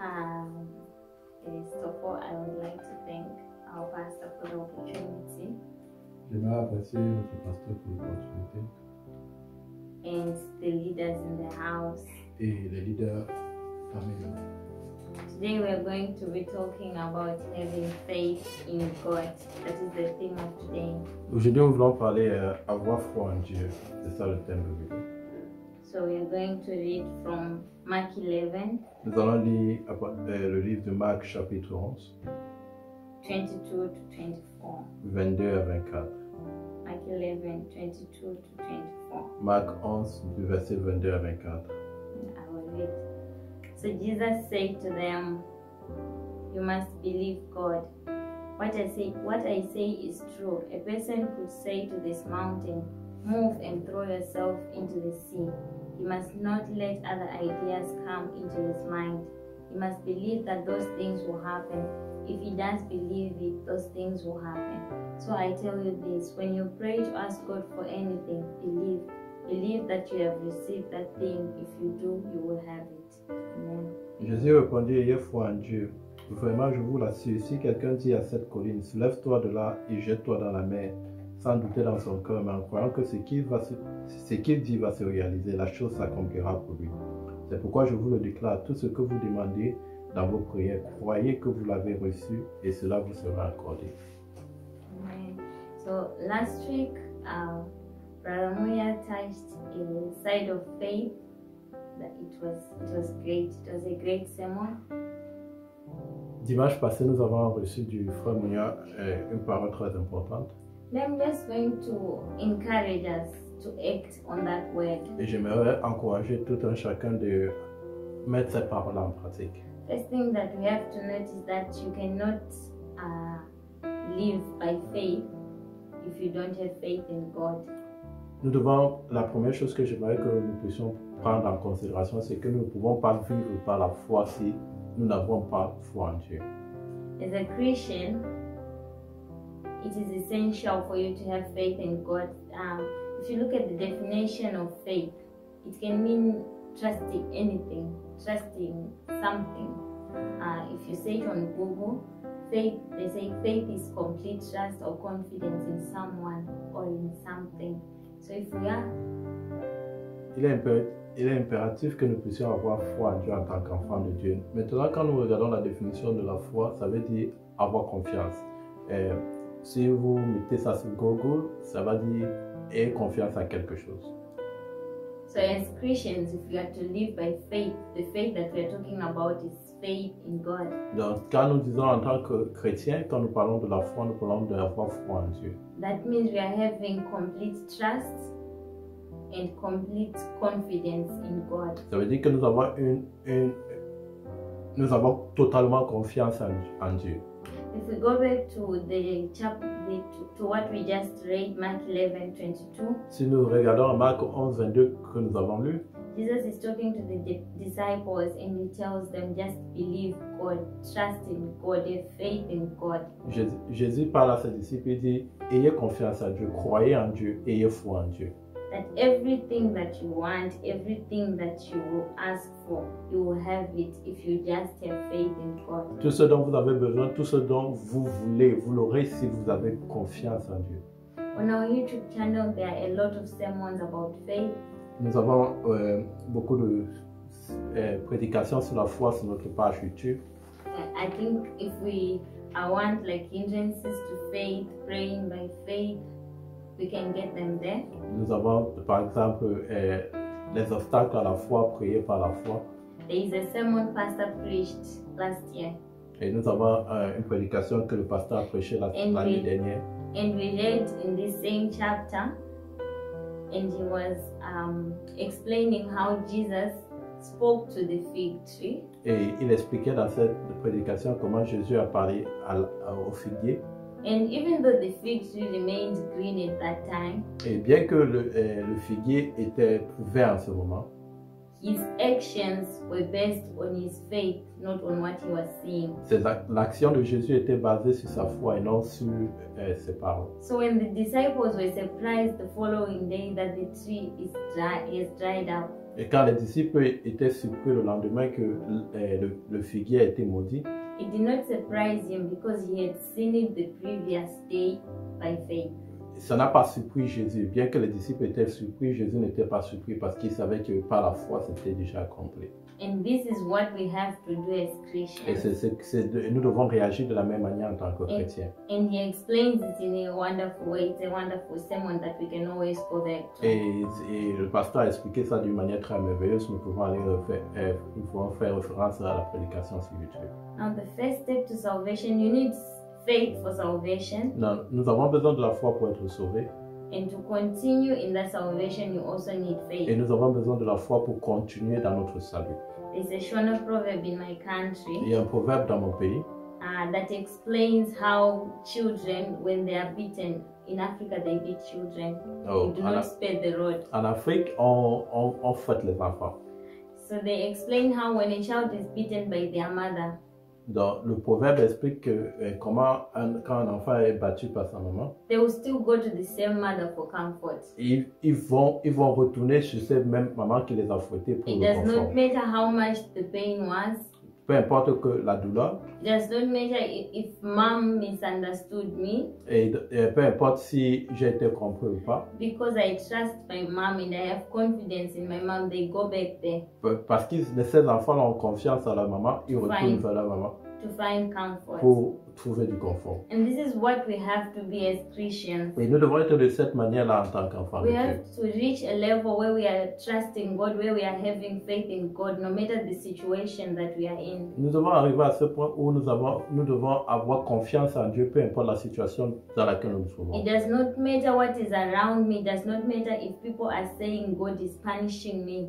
First of all, I would like to thank our pastor for the opportunity J'aimerais apprécier notre pasteur pour l'opportunité and the leaders in the house. et les leaders familiaux. Today we are going to be talking about having faith in God. That is the theme of today. Aujourd'hui, nous voulons parler avoir foi en Dieu. C'est ça le thème d'aujourd'hui. So we are going to read from Mark 11, Nous allons lire le livre de Marc chapitre 11, 22 to 24. 22 à 24. Mark 11, 22 to 24. Marc 11, du verset 22 à 24. I will read. So Jesus said to them, "You must believe God. What I say is true. A person could say to this mountain, 'Move and throw yourself into the sea.' He must not let other ideas come into his mind. He must believe that those things will happen. If he does believe it, those things will happen. So I tell you this, when you pray to ask God for anything, believe that you have received that thing. If you do, you will have it." Amen. Jésus répondit, ayez foi en Dieu. Vraiment, je vous l'assure, si quelqu'un dit à cette colline, soulève-toi de là et jette-toi dans la mer, sans douter dans son cœur, mais en croyant que ce qu'il dit va se réaliser, la chose s'accomplira pour lui. C'est pourquoi je vous le déclare, tout ce que vous demandez dans vos prières, croyez que vous l'avez reçu et cela vous sera accordé. Amen. So last week, Brother Muya touched a side of faith. That it was great. It was a great sermon. Dimanche passé, nous avons reçu du frère Mouya une parole très importante. I'm just going to encourage us to act on that word. Et j'aimerais encourager tout un chacun de mettre cette parole en pratique. First thing that we have to note is that you cannot live by faith if you don't have faith in God. La première chose que j'aimerais que nous puissions prendre en considération, c'est que nous ne pouvons pas vivre par la foi si nous n'avons pas foi en Dieu. As a Christian, it is essential for you to have faith in God. If you look at the definition of faith, it can mean trusting anything, trusting something. If you say it on Google, faith, they say faith is complete trust or confidence in someone or in something. So if we are, il est impératif que nous puissions avoir foi en Dieu en tant qu'enfant de Dieu. Maintenant, quand nous regardons la définition de la foi, ça veut dire avoir confiance. Si vous mettez ça sur Google, ça va dire ayez confiance en quelque chose. So as Christians, if we are to live by faith, the faith that we are talking about is faith in God. Donc, quand nous disons en tant que chrétiens, quand nous parlons de la foi, nous parlons d'avoir foi en Dieu. That means we are having complete trust and complete confidence in God. Ça veut dire que nous avons totalement confiance en Dieu. If we go back to the chapter, to what we just read, Mark 11, 22. Si nous regardons Marc 11, 22 que nous avons lu, Jesus is talking to the disciples and he tells them, just believe God, trust in God, have faith in God. Jésus parle à ses disciples et dit, ayez confiance en Dieu, croyez en Dieu, ayez foi en Dieu. That everything that you want, everything that you will ask for, you will have it if you just have faith in God. Tout ce dont vous avez besoin, tout ce dont vous voulez, vous l'aurez si vous avez confiance en Dieu. On our YouTube channel, there are a lot of sermons about faith. Nous avons beaucoup de prédications sur la foi sur notre page YouTube. I think if we want like hindrances to faith, praying by faith, we can get them there. Nous avons par exemple les obstacles à la foi, prier par la foi. There is a sermon pastor preached last year. Et nous avons une prédication que le pasteur a prêchée l'année dernière. And we read in this same chapter, and he was explaining how Jesus spoke to the fig tree. Et il expliquait dans cette prédication comment Jésus a parlé au figuier. And even though the fig tree remained green at that time, et bien que le figuier était vert en ce moment, his actions were based on his faith, not on what he was seeing. L'action de Jésus était basée sur sa foi et non sur ses paroles. So when the disciples were surprised the following day that the tree is dried up, Et quand les disciples étaient surpris le lendemain que le figuier a été maudit, it did not surprise him because he had seen it the previous day by faith. ça n'a pas surpris Jésus. Bien que les disciples étaient surpris, Jésus n'était pas surpris parce qu'il savait que par la foi, c'était déjà accompli. And this is what we have to do as Et Christians. nous devons réagir de la même manière en tant que chrétiens. And he explains it in a wonderful way. It's a wonderful sermon that we can always go back to. Et le pasteur a expliqué ça d'une manière très merveilleuse. Nous pouvons faire référence à la prédication sur YouTube. Now, the first step to salvation, you need faith for salvation. Non, nous avons besoin de la foi pour être sauvés. And to continue in that salvation, you also need Et faith. nous avons besoin de la foi pour continuer dans notre salut. There's a Shona proverb in my Il country y a un proverbe dans mon pays that explains how children, when they are beaten, in Africa they beat children. Oh, They do not spare the rod. en Afrique, on fête les enfants. So they explain how when a child is beaten by their mother, Donc, le proverbe explique comment quand un enfant est battu par sa maman, they will still go to the same mother for comfort. ils vont retourner chez cette même maman qui les a fouettés pour It le does confort. not matter how much the pain was. Peu importe que la douleur, It does not matter if mom misunderstood me, et peu importe si j'ai été compris ou pas, because I trust my mom and I have confidence in my mom, they go back there parce que ces enfants ont confiance à leur maman, ils retournent vers leur maman to find comfort. pour trouver du confort. And this is what we have to be as Christians. Et nous devons être de cette manière-là en tant qu'enfants de We Dieu. have to reach a level where we are trusting God, where we are having faith in God, no matter the situation that we are in. Nous devons arriver à ce point où nous devons avoir confiance en Dieu, peu importe la situation dans laquelle nous nous trouvons. It does not matter what is around me, it does not matter if people are saying God is punishing me.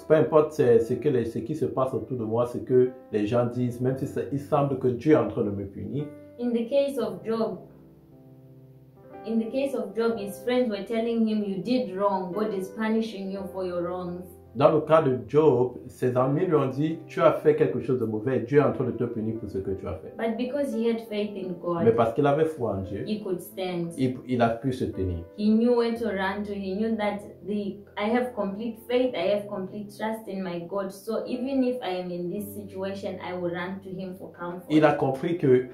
Peu importe ce qui se passe autour de moi, ce que les gens disent, même si il semble que Dieu est en train de me punir. In the case of Job, his friends were telling him, you did wrong, God is punishing you for your wrongs. Dans le cas de Job, ses amis lui ont dit, tu as fait quelque chose de mauvais, Dieu est en train de te punir pour ce que tu as fait. But because he had faith in Mais God, parce qu'il avait foi en Dieu, he could stand. il a pu se tenir. He knew where to run to. He knew that I have complete faith, I have complete trust in my God. So even if I am in this situation, I will run to him for comfort. Il a compris que,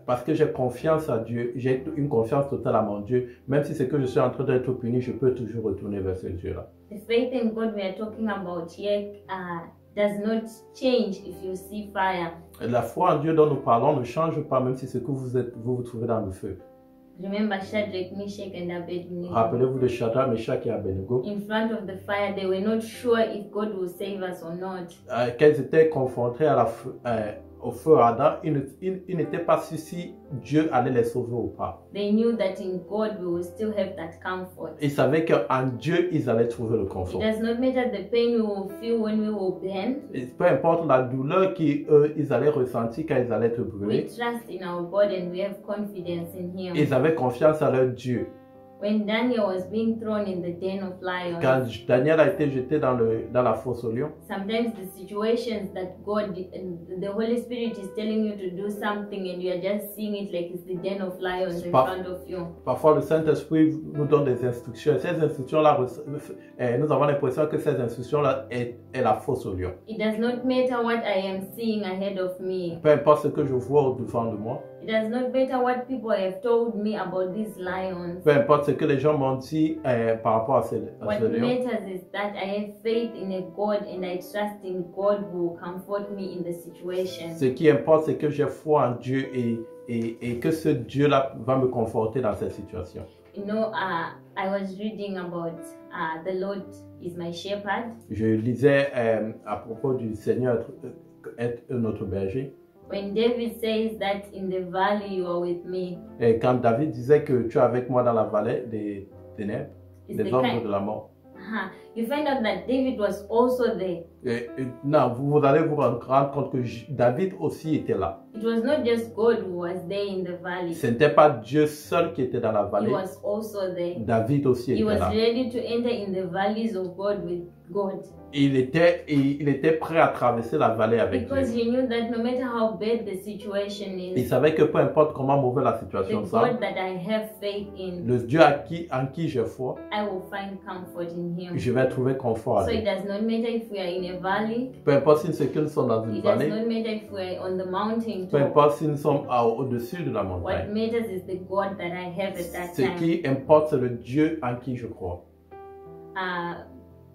parce que j'ai confiance à Dieu, j'ai une confiance totale à mon Dieu, même si c'est que je suis en train d'être puni, je peux toujours retourner vers ce Dieu-là. The faith in God we are talking about here does not change if you see fire. La foi en Dieu dont nous parlons ne change pas, même si c'est que vous vous trouvez dans le feu. Remember Shadrach, Meshach, and Abednego. Rappelez-vous de Shadrach, Meshach et Abednego. In front of the fire, they were not sure if God will save us or not. Qu'elles étaient confrontées au feu ardent, ils n'étaient pas sûrs si Dieu allait les sauver ou pas. They knew that in God we will still have that comfort. Ils savaient qu'en Dieu, ils allaient trouver le It confort. does not matter the pain we will feel when we will burn. Et peu importe la douleur qu'ils allaient ressentir quand ils allaient être We brûlés, trust in our God and we have confidence in Him. ils avaient confiance à leur Dieu. When Daniel was being thrown in the den of lions, Quand Daniel a été jeté dans la fosse au lion, sometimes the situations that God, the Holy Spirit is telling you to do something and you are just seeing it like it's the den of lions in front of you. parfois le Saint-Esprit nous donne des instructions. Ces instructions-là, nous avons l'impression que ces instructions-là est la fosse au lion. It does not matter what I am seeing ahead of me. Peu importe ce que je vois au-devant de moi, It does not matter what people have told me about these lions. peu importe ce que les gens m'ont dit par rapport à ce What lion. matters is that I have faith in a God and I trust in God who will comfort me in the situation. Ce qui importe, c'est que j'ai foi en Dieu et que ce Dieu-là va me conforter dans cette situation. You know, I was reading about the Lord is my shepherd. Je lisais à propos du Seigneur être notre berger. When David says that in the valley you are with me, Et quand David disait que tu es avec moi dans la vallée des ténèbres, it's des the ombres kind, de la mort. you find out that David was also there. Non, vous allez vous rendre compte que David aussi était là. It was not just God who was there in the valley. Ce n'était pas Dieu seul qui était dans la He vallée. was also there. David aussi He était was là. ready to enter in the valleys of God God. il était prêt à traverser la vallée avec Because Dieu. he knew that no matter how bad the situation Il is, savait que peu importe comment mauvaise la the situation God soit, that I have faith in, le Dieu en qui j'ai foi, I will find comfort in him. je vais trouver confort. So à it lui. does not matter if we are in a valley, Peu importe si c'est que nous sommes dans une it does vallée, not matter if we are on the mountain peu top. importe si nous sommes au-dessus de la What montagne. matters is the God that I have at that Ce time. qui importe, c'est le Dieu en qui je crois.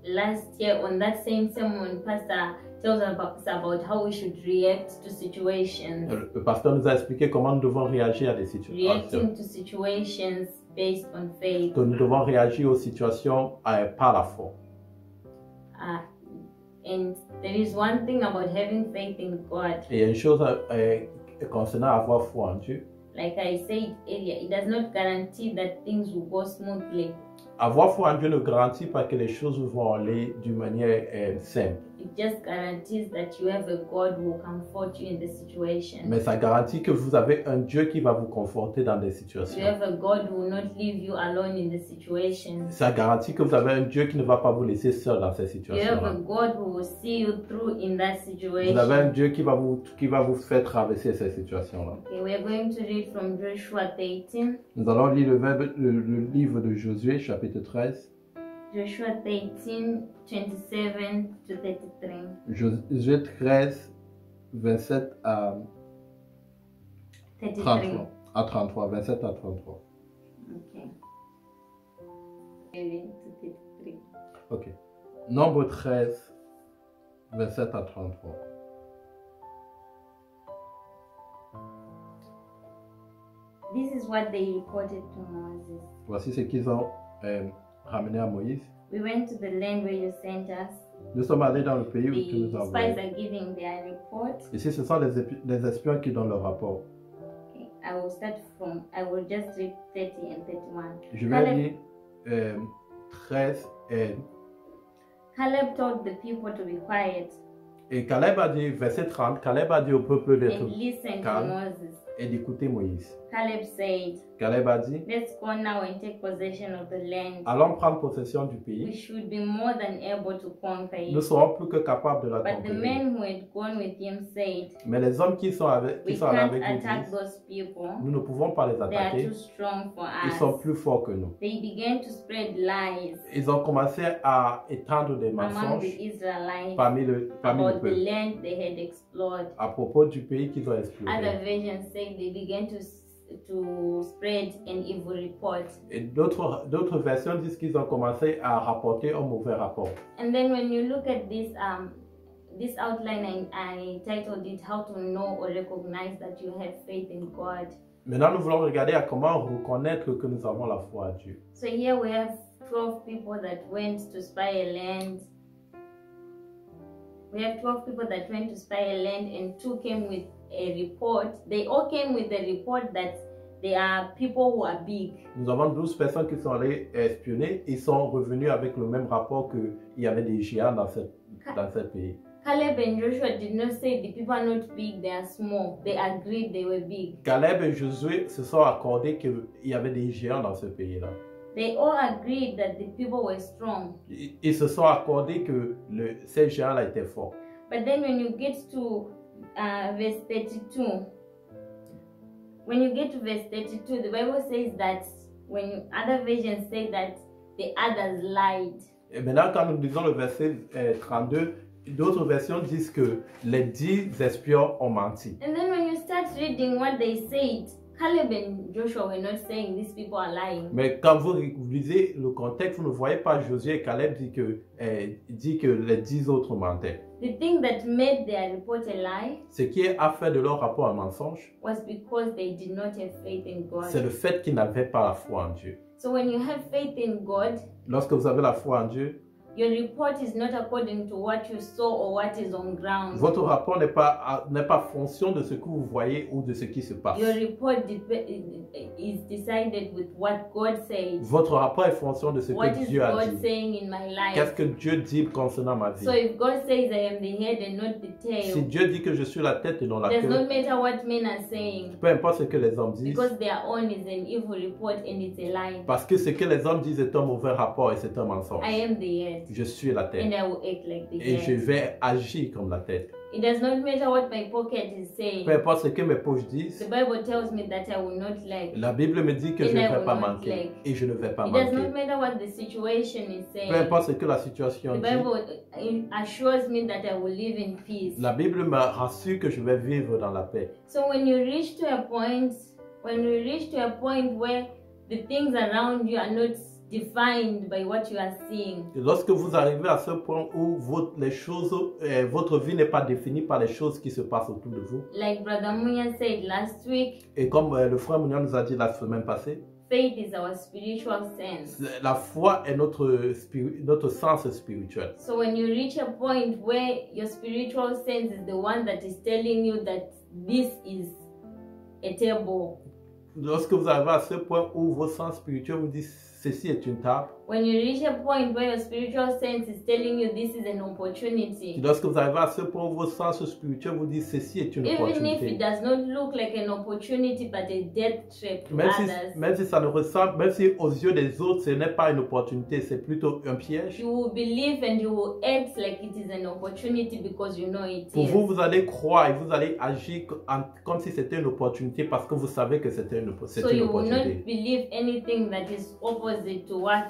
Last year on that same sermon, Pastor tells us about how we should react to situations. Le pasteur nous a expliqué comment nous devons réagir à des situations. Reacting to situations based on faith. Que nous devons réagir aux situations par la foi. And there is one thing about having faith in God. Et il y a une chose concernant avoir foi en Dieu. Like I said earlier, it does not guarantee that things will go smoothly. Avoir foi en Dieu ne garantit pas que les choses vont aller d'une manière simple. It just guarantees that you have a God who will comfort you in the situation. Mais ça garantit que vous avez un Dieu qui va vous conforter dans des You situations. have a God who will not leave you alone in the situation. Ça garantit que vous avez un Dieu qui ne va pas vous laisser seul dans ces You have a situations. God who will see you through in that Vous avez un situation. Dieu qui va vous faire traverser ces situations-là. Okay, we are going to read from Joshua 13. Nous allons lire le livre de Josué, chapitre 13. Joshua 13, 27 to 33. Josué 13, 27 à 33. 33. À 33, 27 à 33. Okay. Maybe to 33. Ok. Nombre 13, 27 à 33. This is what they reported to Moses. Voici ce qu'ils ont ramené à Moïse. We went to the land where you sent us. Nous sommes allés dans le pays où tu nous The as spies envoyés. are giving their report. Ici, ce sont les espions qui donnent le rapport. Okay. I will just read 30 and 31. Je vais lire 13 et Caleb told the people to be quiet Caleb a dit, verset 30, Caleb a dit au peuple d'être and listen to calme Moses. et d'écouter Moïse. Caleb said, Caleb a dit, let's go now and take possession of the land. allons prendre possession du We pays. should be more than able to conquer Nous it. serons plus que capables de la But the conquérir. men who had gone with him said, Mais les hommes qui sont allés we avec can't nous attack disent, those people. nous ne pouvons pas les They are attaquer. too strong for Ils sont us. plus forts que nous. They began to spread lies Ils ont commencé à étendre des among the mensonges Israelites parmi le about the peuple land they had explored. à propos du pays qu'ils ont exploré. Other versions say they began to spread an evil report. Et d'autres versions disent qu'ils ont commencé à rapporter un mauvais rapport. And then when you look at this outline, I titled it How to Know or Recognize That You Have Faith in God. Maintenant, nous voulons regarder à comment reconnaître que nous avons la foi à Dieu. So here we have 12 people that went to spy a land. We have 12 people that went to spy a land and 2 came with a report. They all came with the report that there are people who are big. Nous avons 12 personnes qui sont allées espionner. Ils sont revenus avec le même rapport qu'il y avait des géants dans ce pays. Caleb and Joshua did not say the people are not big, they are small. They agreed they were big. Caleb et Josué se sont accordés qu'il y avait des géants dans ce pays-là. They all agreed that the people were strong. Ils se sont accordés que ces géants-là étaient forts. But then when you get to verse 32, when you get to verse 32, the Bible says that other versions say that the others lied. Et maintenant, quand nous lisons le verset 32, d'autres versions disent que les 10 espions ont menti. And then when you start reading what they said, Caleb and Joshua were not saying these people are lying. Mais quand vous lisez le contexte, vous ne voyez pas Josué et Caleb dit que les 10 autres mentaient. The thing that made their report a lie Ce qui a fait de leur rapport un mensonge, was because they did not have faith in God. c'est le fait qu'ils n'avaient pas la foi en Dieu. So when you have faith in God, Lorsque vous avez la foi en Dieu, your report is not according to what you saw or what is on ground. votre rapport n'est pas fonction de ce que vous voyez ou de ce qui se passe. Your report is decided with what God says. Votre rapport est fonction de ce What que is Dieu a God dit. saying in my Qu'est-ce life? que Dieu dit concernant ma vie? So if God says I am the head and not the Si tail, Dieu dit que je suis la tête et non la it does queue, not matter what men are saying, peu importe ce que les hommes disent, because their own is an evil report and it's a lie. parce que ce que les hommes disent est un mauvais rapport et c'est un mensonge. I am the head. head. Je suis la tête. And I will act like the Et je head. vais agir comme la tête. It does not matter what my pocket is saying. Peu importe ce que mes poches The disent, Bible tells me that I will not lack. la Bible me dit que And je ne I vais will pas not manquer. lack. Et je ne vais pas It does not manquer. matter what the situation is Peu saying. importe ce que la The situation dit, Bible assures me that I will live in peace. la Bible me rassure que je vais vivre dans la paix. So when you reach to a point where the things around you are not defined by what you are seeing, Et lorsque vous arrivez à ce point où votre vie n'est pas définie par les choses qui se passent autour de vous, like Brother Munya said last week, et comme le frère Mounia nous a dit la semaine passée, faith is our spiritual sense. la foi est notre sens spirituel. So when you reach a point where your spiritual sense is the one that is telling you that this is a table, Lorsque vous arrivez à ce point où vos sens spirituels vous disent ceci est une table, when you reach a point where your spiritual sense is telling you this is an et opportunity, lorsque vous arrivez à ce point où vos sens spirituels vous disent ceci est une even if it opportunité, does not look like an opportunity but a death trap to others, même si ça ne ressemble, même si aux yeux des autres ce n'est pas une opportunité, c'est plutôt un piège, you will believe and you will act like it is an opportunity because you know it pour is. vous, vous allez croire et vous allez agir comme si c'était une opportunité parce que vous savez que c'était une So you will not opportunité. believe anything that is opposite to what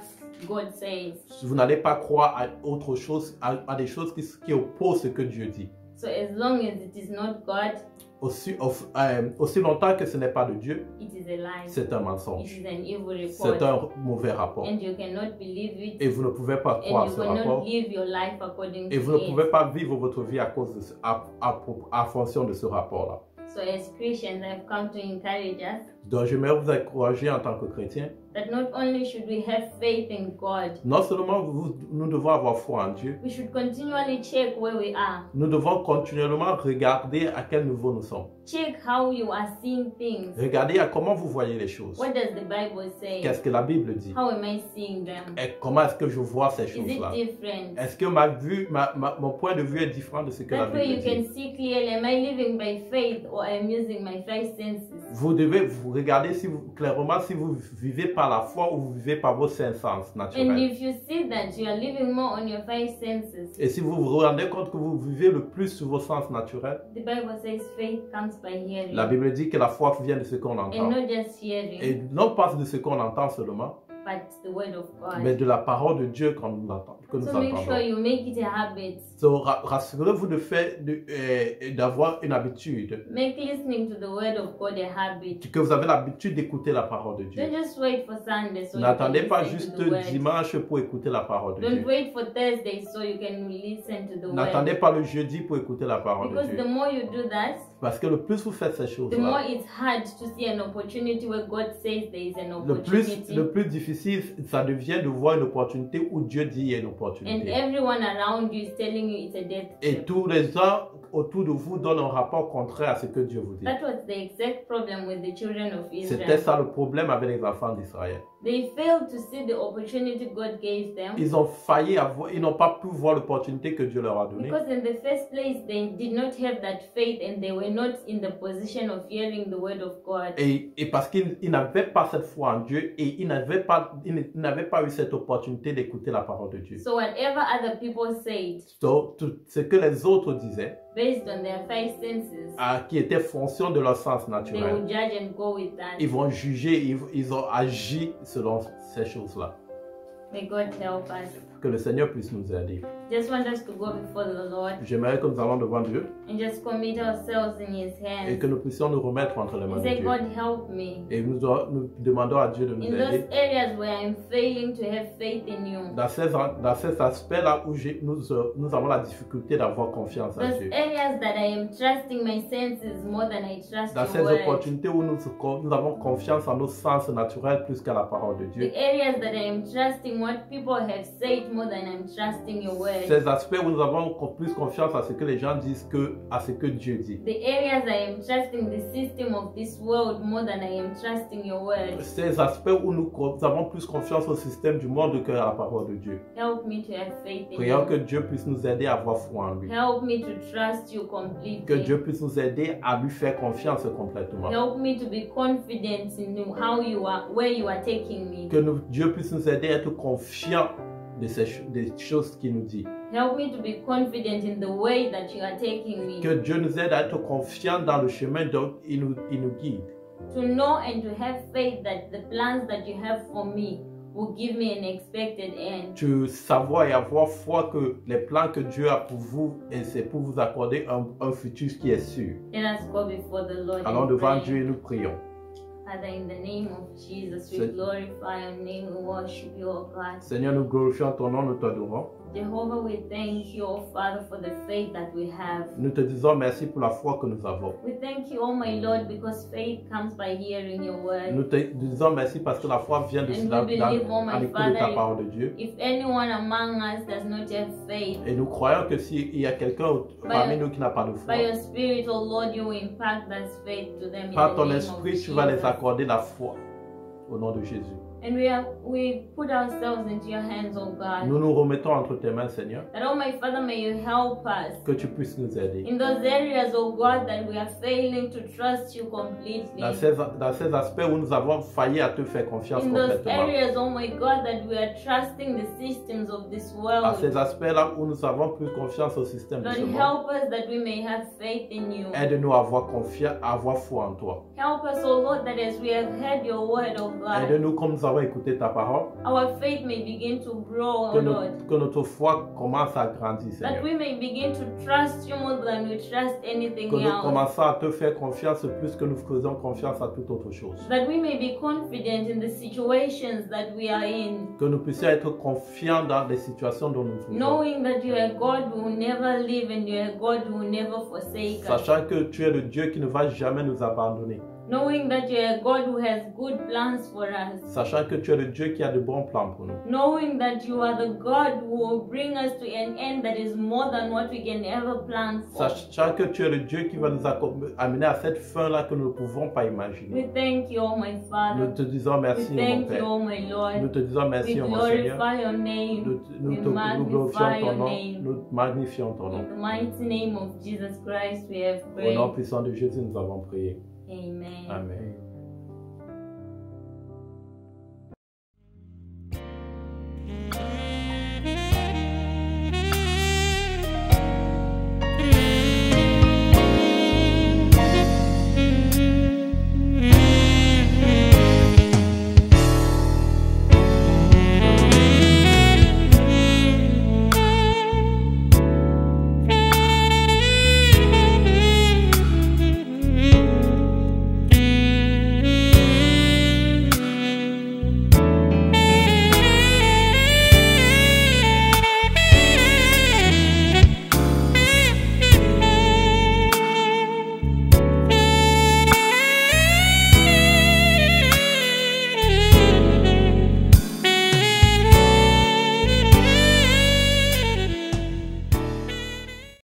God says. Vous n'allez pas croire à autre chose, à des choses qui opposent ce que Dieu dit. So as long as it is not God, Aussi longtemps que ce n'est pas de Dieu, it is a lie. c'est un It mensonge. is an evil C'est report. un mauvais rapport. And you cannot believe it. Et vous ne pouvez pas croire And à you ce cannot rapport. live your life according Et vous to ne pouvez it. pas vivre votre vie à cause de à fonction de ce rapport-là. So as Christians, I've come to encourage us Donc j'aimerais vous encourager en tant que chrétien. that not only should we have faith in God, Non seulement nous devons avoir foi en Dieu, we should continually check where we are. nous devons continuellement regarder à quel niveau nous sommes. Check how you are seeing things. Regardez à comment vous voyez les choses. What does the Bible say? Qu'est-ce que la Bible dit? How am I seeing them? Et comment est-ce que je vois ces Is it choses-là? different? Est-ce que mon point de vue est différent de ce que la That way you Bible can dit? see clearly, am I living by faith or am I using my five senses? Vous devez vous regarder clairement si vous vivez par la foi ou vous vivez par vos cinq sens And naturels. if you see that you are living more on your five senses, Et si vous vous rendez compte que vous vivez le plus sur vos sens naturels, the Bible says faith comes by hearing. la Bible dit que la foi vient de ce qu'on And entend. not just hearing, Et non pas de ce qu'on entend seulement, but the word of mais God. de la parole de Dieu que nous So make sure entendons. you make it a habit. So, rassurez-vous de faire d'avoir une habitude, Make listening to the word of God a habit. que vous avez l'habitude d'écouter la parole de Dieu. Don't just wait for Sunday so you N'attendez can pas listen juste to the word. dimanche pour écouter la parole de Don't Dieu. wait for Thursday so you can listen to the word. N'attendez pas le jeudi pour écouter la parole de Because the Dieu. more you do that, Parce que le plus vous faites ces the more choses-là, it's hard to see an opportunity where God says there is an le opportunity. plus difficile, ça devient de voir une opportunité où Dieu dit il y a une And opportunité. everyone around you is telling you it's a death Et trap. tous les gens autour de vous donnent un rapport contraire à ce que Dieu vous dit. That was the exact problem with the children of C'était Israel. ça le problème avec les enfants d'Israël. They failed to see the opportunity God gave them Ils ont failli avoir, ils n'ont pas pu voir l'opportunité que Dieu leur a donnée. because in the first place they did not have that faith and they were not in the position of hearing the word of God. Et parce qu'ils n'avaient pas cette foi en Dieu et ils n'avaient pas eu cette opportunité d'écouter la parole de Dieu. So whatever other people said, Donc, tout ce que les autres disaient, based on their five senses, qui était fonction de leur sens they naturel, will judge and go with that. ils vont juger, ils ont agi selon ces choses-là. May God help us. Que le Seigneur puisse nous aider. Just want us to go before the Lord J'aimerais que nous allons devant Dieu and just commit ourselves in His et hands que nous puissions nous remettre entre les mains and de say, Dieu. God, help me. Et nous demandons à Dieu de nous In those aider areas where I'm failing to have faith in you, dans ces aspects-là où nous avons la difficulté d'avoir confiance en those Dieu. areas that I am trusting my senses more than I trust Dans ces your word, opportunités où nous avons confiance en nos sens naturels plus qu'à la parole de Dieu. the areas that I am trusting what people have said more than I'm trusting your word, Ces aspects où nous avons plus confiance à ce que les gens disent qu'à ce que Dieu dit. the areas I am trusting the system of this world more than I am trusting your word. Ces aspects où nous avons plus confiance au système du monde que à la parole de Dieu. Help me to have faith in Prions que you. Dieu puisse nous aider à avoir foi en lui. Help me to trust you Que completely. Dieu puisse nous aider à lui faire confiance complètement. Help me to be confident in how you are, where you are taking me. Que Dieu puisse nous aider à être confiants des choses qu'il nous dit. Help me to be confident in the way that you are taking me. Que Dieu nous aide à être confiants dans le chemin dont il nous guide. To know and to have faith that the plans that you have for me will give me an expected end. Tu savoir et avoir foi que les plans que Dieu a pour vous, et c'est pour vous accorder un futur qui est sûr. Let us go before the Lord. Allons and devant pray. Dieu et nous prions. Father, in the name of Jesus, we Se- glorify your name, we worship you, O God. Seigneur, nous glorifions ton nom, nous t'adorons. Jehovah, we thank you, O Father, for the faith that we have. Nous te disons merci pour la foi que nous avons. We thank you, O my Lord, because faith comes by hearing your word. Nous te disons merci parce que la foi vient de And we dans believe, oh my l'écoute de ta Father, parole de Dieu. If anyone among us does not have faith, Et nous croyons que s'il y a quelqu'un parmi nous qui n'a pas de foi, by your Spirit, O Lord, you will impart that faith to them in par the ton name esprit, of tu vas les Jesus. accorder la foi au nom de Jésus. And we put ourselves into your hands, O God. Nous nous remettons entre tes mains, Seigneur, That, oh my Father, may you help us que tu puisses nous aider. in those areas, oh God, that we are failing to trust you completely. Dans ces aspects où nous avons failli à te faire confiance In those complètement. areas, oh my God, that we are trusting the systems of this À world. ces aspects-là où nous avons plus confiance au système de Lord, ce monde. help us that we may have faith in you. Aide-nous à avoir confiance, à avoir foi en toi. Help us, oh Lord, that as we have heard your word, oh God, Aide-nous comme nous avons écouté ta parole, our faith may begin to grow, oh Lord. que notre foi commence à grandir, That Seigneur. we may begin to trust you more than we trust anything Que nous else. commençons à te faire confiance plus que nous faisons confiance à toute autre chose. That we may be confident in the situations that we are in. Que nous puissions être confiants dans les situations dont nous vivons. Knowing that you are God who will never leave and you are God who will never forsake us. Sachant que tu es le Dieu qui ne va jamais nous abandonner. Knowing that you are God who has good plans for us. Sachant que tu es le Dieu qui a de bons plans pour nous. Knowing that you are the God who will bring us to an end that is more than what we can ever plan for. Sachant que tu es le Dieu qui va nous amener à cette fin-là que nous ne pouvons pas imaginer. We thank you, oh my Father. Nous te disons We merci, mon thank you, Père. oh my Nous Lord. te disons We merci, mon Seigneur. glorify your name. Nous glorifions magnify ton your nom. name. Nous magnifions ton nom. In the mighty name of Jesus Christ, we have Au prayed. nom puissant de Jésus, nous avons prié. Amen. Amen.